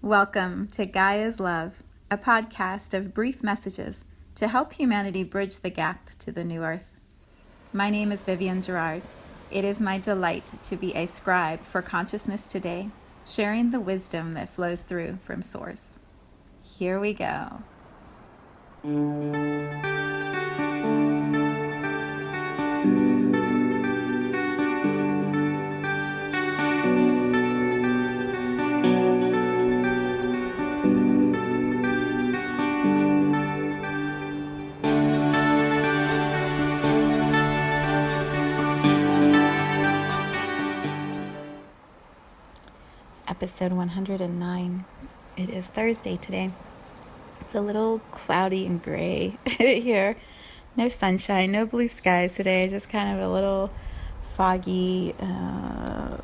Welcome to Gaia's Love, a podcast of brief messages to help humanity bridge the gap to the new earth. My name is Vivienne Gerard. It is my delight to be a scribe for consciousness today, sharing the wisdom that flows through from Source. Here we go. Episode 109. It is Thursday today. It's a little cloudy and gray here. No sunshine, no blue skies today. Just kind of a little foggy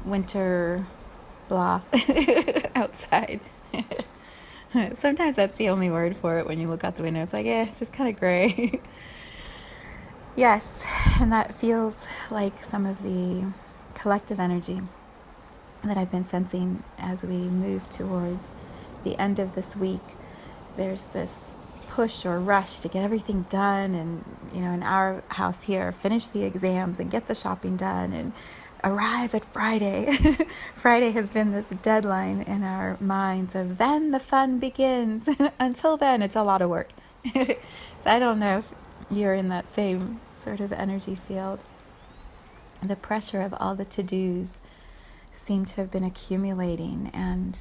winter blah outside. Sometimes that's the only word for it when you look out the window. It's like, it's just kind of gray. Yes, and that feels like some of the collective energy that I've been sensing as we move towards the end of this week. There's this push or rush to get everything done and, in our house here, finish the exams and get the shopping done and arrive at Friday. Friday has been this deadline in our minds of then the fun begins. Until then, it's a lot of work. So I don't know if you're in that same sort of energy field. The pressure of all the to-dos seem to have been accumulating, and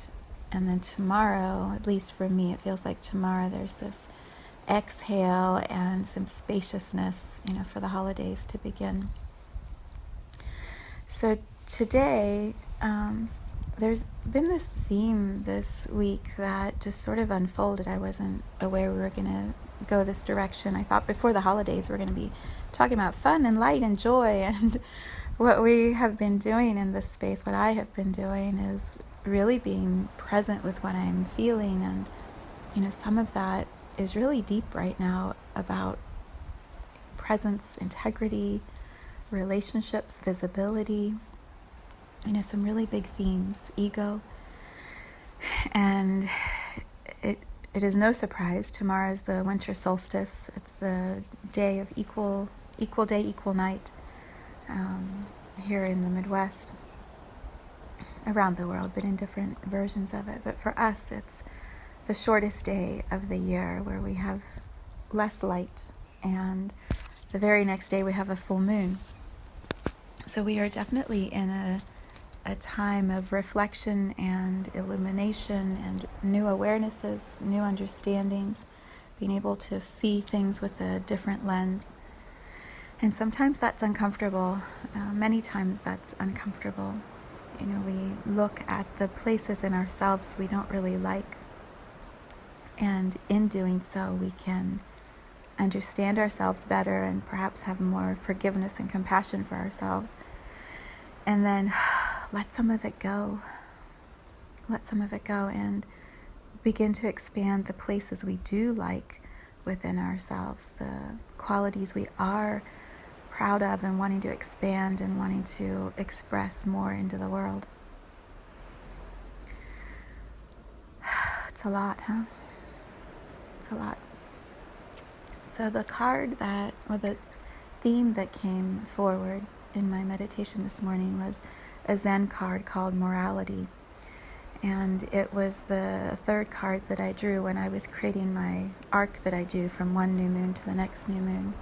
then tomorrow, at least for me, it feels like tomorrow there's this exhale and some spaciousness, for the holidays to begin. So today, there's been this theme this week that just sort of unfolded. I wasn't aware we were going to go this direction. I thought before the holidays we're going to be talking about fun and light and joy, and what we have been doing in this space, what I have been doing, is really being present with what I'm feeling. And, some of that is really deep right now about presence, integrity, relationships, visibility, some really big themes, ego. And it is no surprise. Tomorrow is the winter solstice. It's the day of equal day, equal night. Here in the Midwest, around the world, but in different versions of it. But for us, it's the shortest day of the year where we have less light, and the very next day we have a full moon. So we are definitely in a time of reflection and illumination and new awarenesses, new understandings, being able to see things with a different lens. And sometimes that's uncomfortable. Many times that's uncomfortable. We look at the places in ourselves we don't really like. And in doing so, we can understand ourselves better and perhaps have more forgiveness and compassion for ourselves. And then let some of it go. Let some of it go and begin to expand the places we do like within ourselves, the qualities we are proud of and wanting to expand and wanting to express more into the world. It's a lot, huh? It's a lot. So the theme that came forward in my meditation this morning was a Zen card called Morality. And it was the third card that I drew when I was creating my arc that I do from one new moon to the next new moon.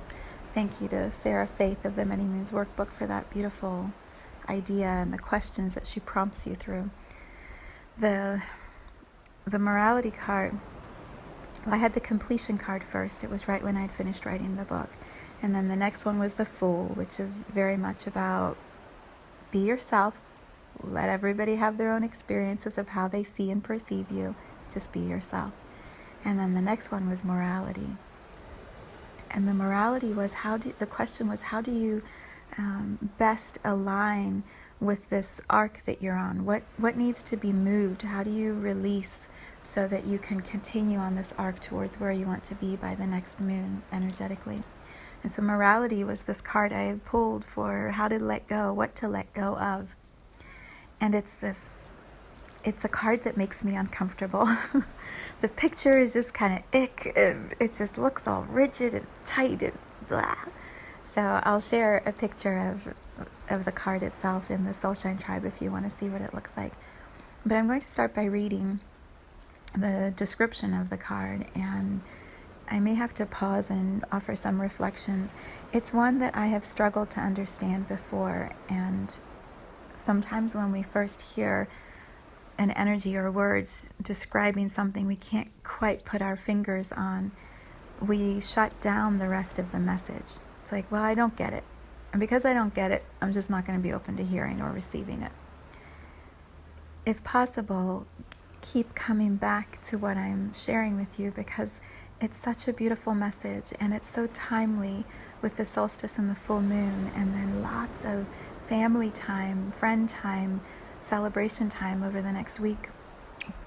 Thank you to Sarah Faith of the Many Moons Workbook for that beautiful idea and the questions that she prompts you through. The morality card, I had the completion card first. It was right when I'd finished writing the book. And then the next one was the Fool, which is very much about be yourself. Let everybody have their own experiences of how they see and perceive you. Just be yourself. And then the next one was Morality. And the morality was the question was, how do you best align with this arc that you're on? What needs to be moved? How do you release so that you can continue on this arc towards where you want to be by the next moon energetically? And so morality was this card I pulled for how to let go, what to let go of. And it's this it's a card that makes me uncomfortable. The picture is just kind of ick. It just looks all rigid and tight and blah. So I'll share a picture of the card itself in the Soulshine Tribe if you want to see what it looks like. But I'm going to start by reading the description of the card, and I may have to pause and offer some reflections. It's one that I have struggled to understand before, and sometimes when we first hear an energy or words describing something we can't quite put our fingers on, we shut down the rest of the message. It's like, well, I don't get it. And because I don't get it, I'm just not going to be open to hearing or receiving it. If possible, keep coming back to what I'm sharing with you, because it's such a beautiful message, and it's so timely with the solstice and the full moon, and then lots of family time, friend time, celebration time over the next week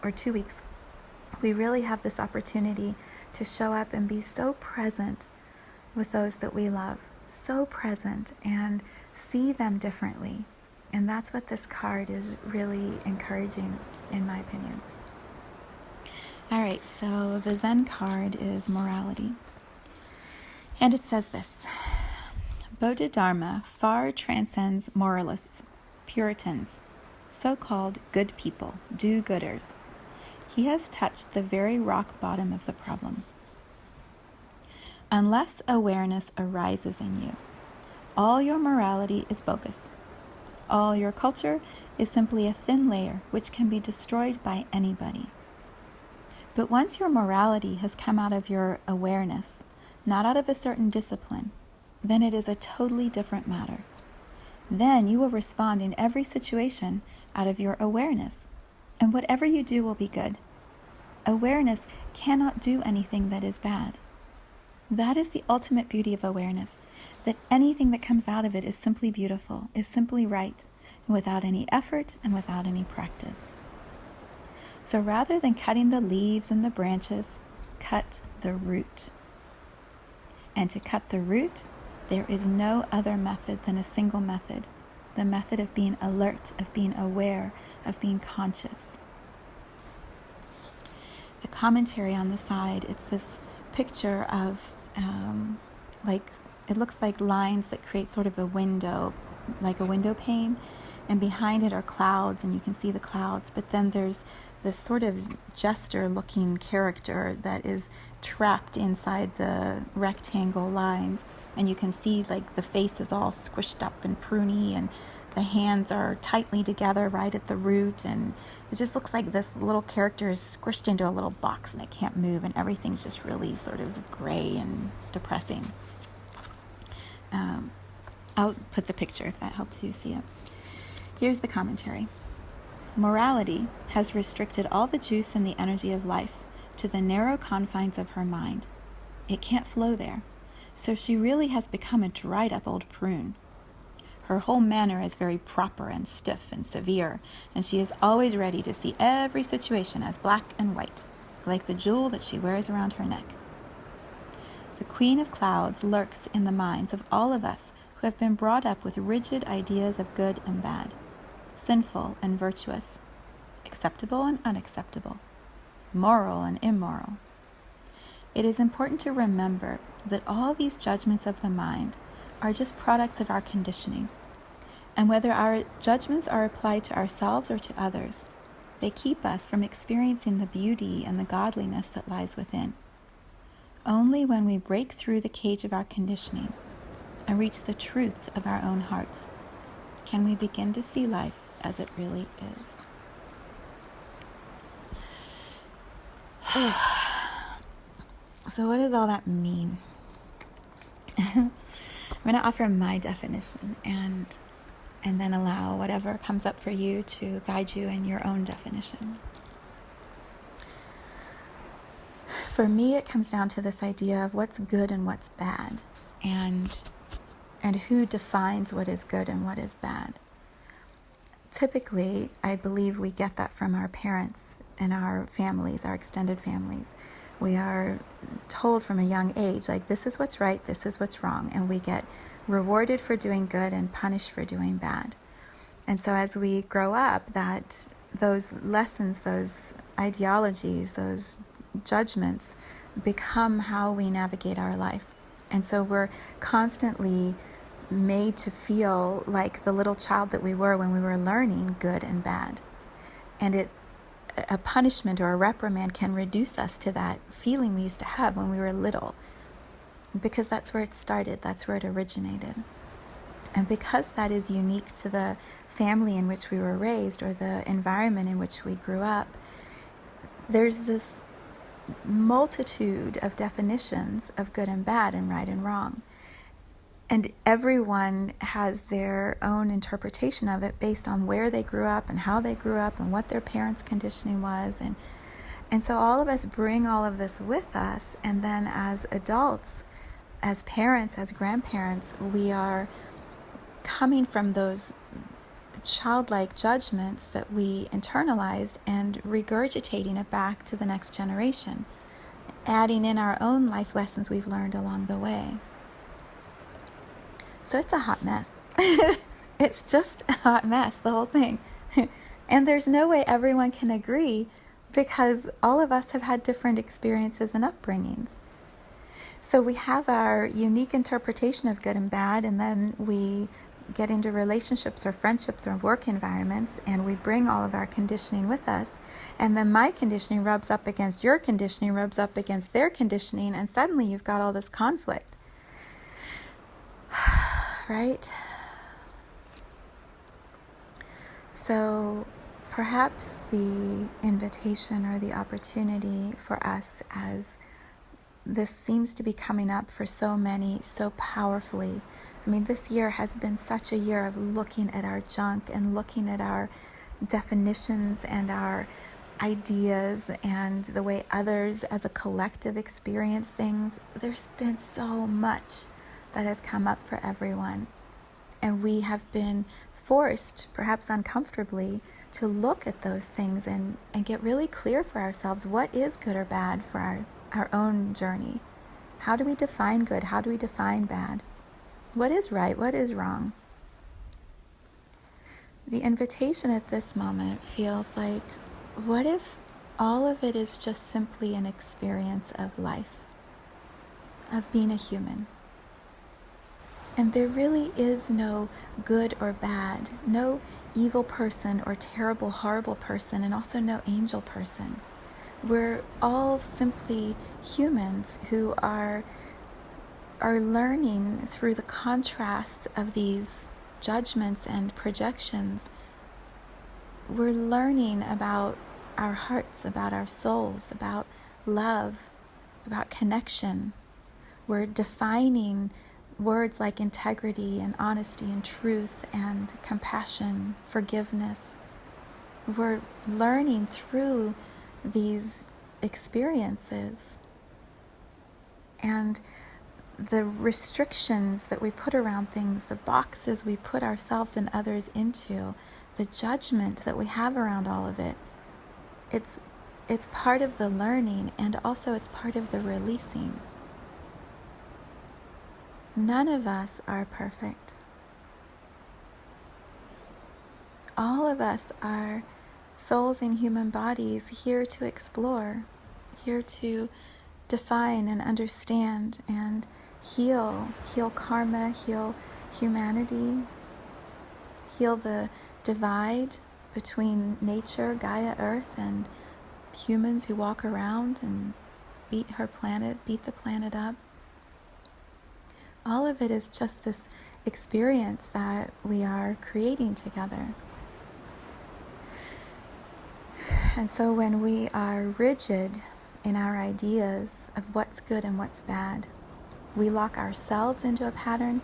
or 2 weeks. We really have this opportunity to show up and be so present with those that we love, so present, and see them differently. And that's what this card is really encouraging, in my opinion. All right, so the Zen card is morality. And it says this: Bodhidharma far transcends moralists, Puritans, so-called good people, do-gooders. He has touched the very rock bottom of the problem. Unless awareness arises in you, all your morality is bogus. All your culture is simply a thin layer which can be destroyed by anybody. But once your morality has come out of your awareness, not out of a certain discipline, then it is a totally different matter. Then you will respond in every situation out of your awareness, and whatever you do will be good. Awareness cannot do anything that is bad. That is the ultimate beauty of awareness, that anything that comes out of it is simply beautiful, is simply right, and without any effort and without any practice. So rather than cutting the leaves and the branches, cut the root. And to cut the root, there is no other method than a single method, the method of being alert, of being aware, of being conscious. The commentary on the side, it's this picture of it looks like lines that create sort of a window, like a window pane, and behind it are clouds, and you can see the clouds, but then there's this sort of jester-looking character that is trapped inside the rectangle lines, and you can see like the face is all squished up and pruny, and the hands are tightly together right at the root, and it just looks like this little character is squished into a little box and it can't move, and everything's just really sort of gray and depressing. I'll put the picture if that helps you see it. Here's the commentary. Morality has restricted all the juice and the energy of life to the narrow confines of her mind. It can't flow there, so she really has become a dried up old prune. Her whole manner is very proper and stiff and severe, and she is always ready to see every situation as black and white, like the jewel that she wears around her neck. The Queen of Clouds lurks in the minds of all of us who have been brought up with rigid ideas of good and bad, sinful and virtuous, acceptable and unacceptable, moral and immoral. It is important to remember that all these judgments of the mind are just products of our conditioning, and whether our judgments are applied to ourselves or to others, they keep us from experiencing the beauty and the godliness that lies within. Only when we break through the cage of our conditioning and reach the truth of our own hearts can we begin to see life as it really is. So what does all that mean? I'm going to offer my definition and then allow whatever comes up for you to guide you in your own definition. For me, it comes down to this idea of what's good and what's bad, and who defines what is good and what is bad. Typically, I believe we get that from our parents and our families, our extended families. We are told from a young age, like, this is what's right, this is what's wrong, and we get rewarded for doing good and punished for doing bad. And so as we grow up, that those lessons, those ideologies, those judgments become how we navigate our life. And so we're constantly made to feel like the little child that we were when we were learning good and bad. And a punishment or a reprimand can reduce us to that feeling we used to have when we were little, because that's where it started, that's where it originated. And because that is unique to the family in which we were raised or the environment in which we grew up, there's this multitude of definitions of good and bad and right and wrong. And everyone has their own interpretation of it based on where they grew up and how they grew up and what their parents' conditioning was. And so all of us bring all of this with us. And then as adults, as parents, as grandparents, we are coming from those childlike judgments that we internalized and regurgitating it back to the next generation, adding in our own life lessons we've learned along the way. So it's a hot mess. It's just a hot mess, the whole thing. And there's no way everyone can agree, because all of us have had different experiences and upbringings. So we have our unique interpretation of good and bad, and then we get into relationships or friendships or work environments, and we bring all of our conditioning with us. And then my conditioning rubs up against your conditioning, rubs up against their conditioning, and suddenly you've got all this conflict. Right? So perhaps the invitation or the opportunity for us, as this seems to be coming up for so many so powerfully. I mean, this year has been such a year of looking at our junk and looking at our definitions and our ideas and the way others as a collective experience things. There's been so much that has come up for everyone. And we have been forced, perhaps uncomfortably, to look at those things and get really clear for ourselves what is good or bad for our own journey. How do we define good? How do we define bad? What is right? What is wrong? The invitation at this moment feels like, what if all of it is just simply an experience of life, of being a human? And there really is no good or bad, no evil person or terrible, horrible person, and also no angel person. We're all simply humans who are learning through the contrasts of these judgments and projections. We're learning about our hearts, about our souls, about love, about connection. We're defining words like integrity and honesty and truth and compassion, forgiveness. We're learning through these experiences. And the restrictions that we put around things, the boxes we put ourselves and others into, the judgment that we have around all of it, it's part of the learning, and also it's part of the releasing. None of us are perfect. All of us are souls in human bodies here to explore, here to define and understand and heal karma, heal humanity, heal the divide between nature, Gaia, Earth, and humans who walk around and beat the planet up. All of it is just this experience that we are creating together. And so when we are rigid in our ideas of what's good and what's bad, we lock ourselves into a pattern,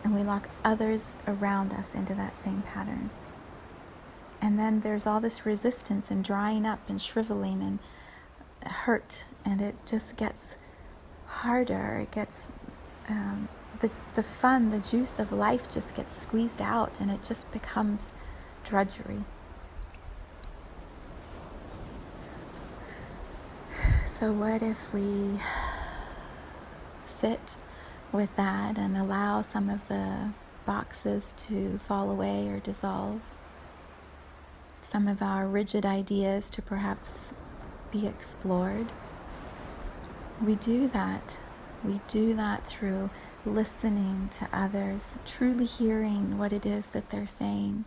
and we lock others around us into that same pattern. And then there's all this resistance and drying up and shriveling and hurt, and it just gets harder. It gets the fun, the juice of life just gets squeezed out, and it just becomes drudgery. So what if we sit with that and allow some of the boxes to fall away or dissolve? some of our rigid ideas to perhaps be explored. We do that. We do that through listening to others, truly hearing what it is that they're saying.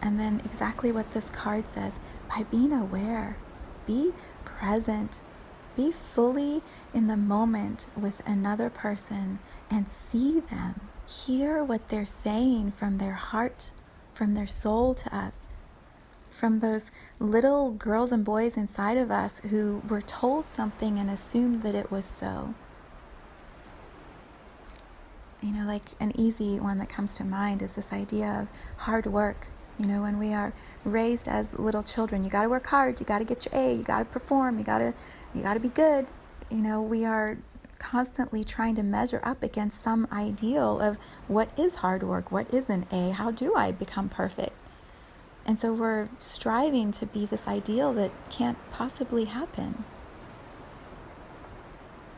And then exactly what this card says, by being aware, be present, be fully in the moment with another person and see them, hear what they're saying from their heart, from their soul to us, from those little girls and boys inside of us who were told something and assumed that it was so. Like an easy one that comes to mind is this idea of hard work. When we are raised as little children, you got to work hard, you got to get your A, you got to perform, you got to be good. We are constantly trying to measure up against some ideal of what is hard work, what is an A, how do I become perfect? And so we're striving to be this ideal that can't possibly happen.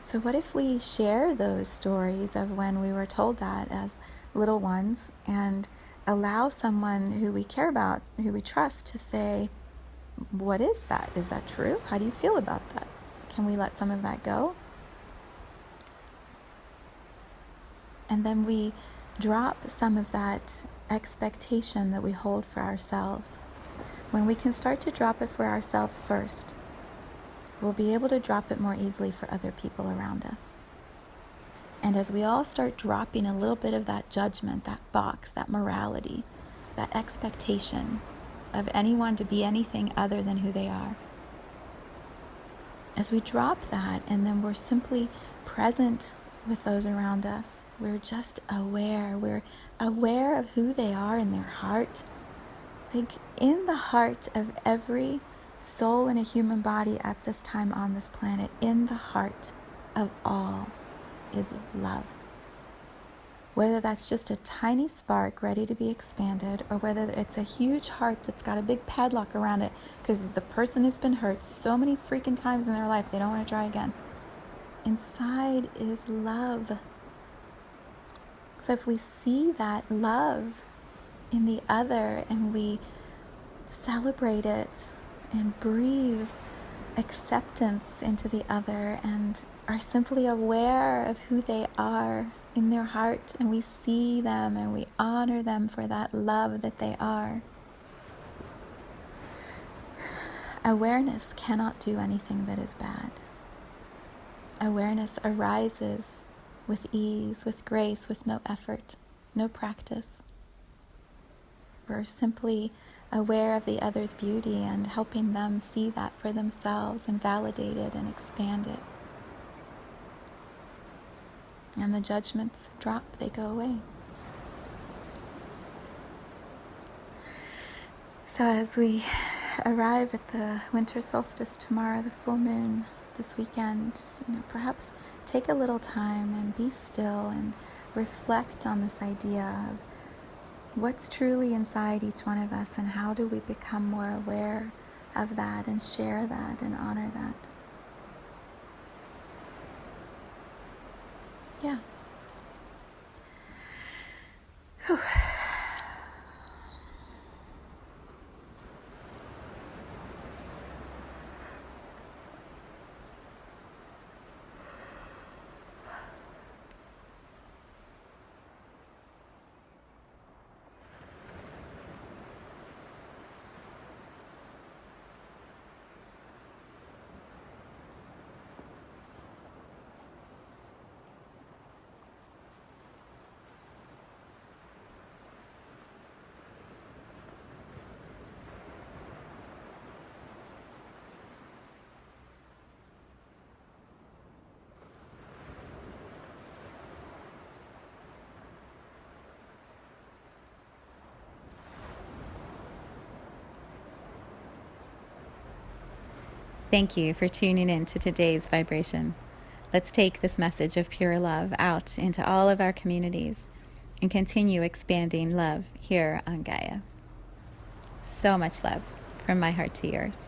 So what if we share those stories of when we were told that as little ones and allow someone who we care about, who we trust, to say, what is that? Is that true? How do you feel about that? Can we let some of that go? And then we drop some of that expectation that we hold for ourselves. When we can start to drop it for ourselves first, we'll be able to drop it more easily for other people around us. And as we all start dropping a little bit of that judgment, that box, that morality, that expectation of anyone to be anything other than who they are, as we drop that and then we're simply present with those around us, we're just aware. We're aware of who they are in their heart. Like in the heart of every soul in a human body at this time on this planet, in the heart of all is love. Whether that's just a tiny spark ready to be expanded, or whether it's a huge heart that's got a big padlock around it because the person has been hurt so many freaking times in their life they don't want to try again. Inside is love. So if we see that love in the other and we celebrate it and breathe acceptance into the other and are simply aware of who they are in their heart, and we see them and we honor them for that love that they are. Awareness cannot do anything that is bad. Awareness arises with ease, with grace, with no effort, no practice. We're simply aware of the other's beauty and helping them see that for themselves and validate it and expand it. And the judgments drop, they go away. So as we arrive at the winter solstice tomorrow, the full moon this weekend, perhaps take a little time and be still and reflect on this idea of what's truly inside each one of us and how do we become more aware of that and share that and honor that. Yeah. Whew. Thank you for tuning in to today's vibration. Let's take this message of pure love out into all of our communities and continue expanding love here on Gaia. So much love from my heart to yours.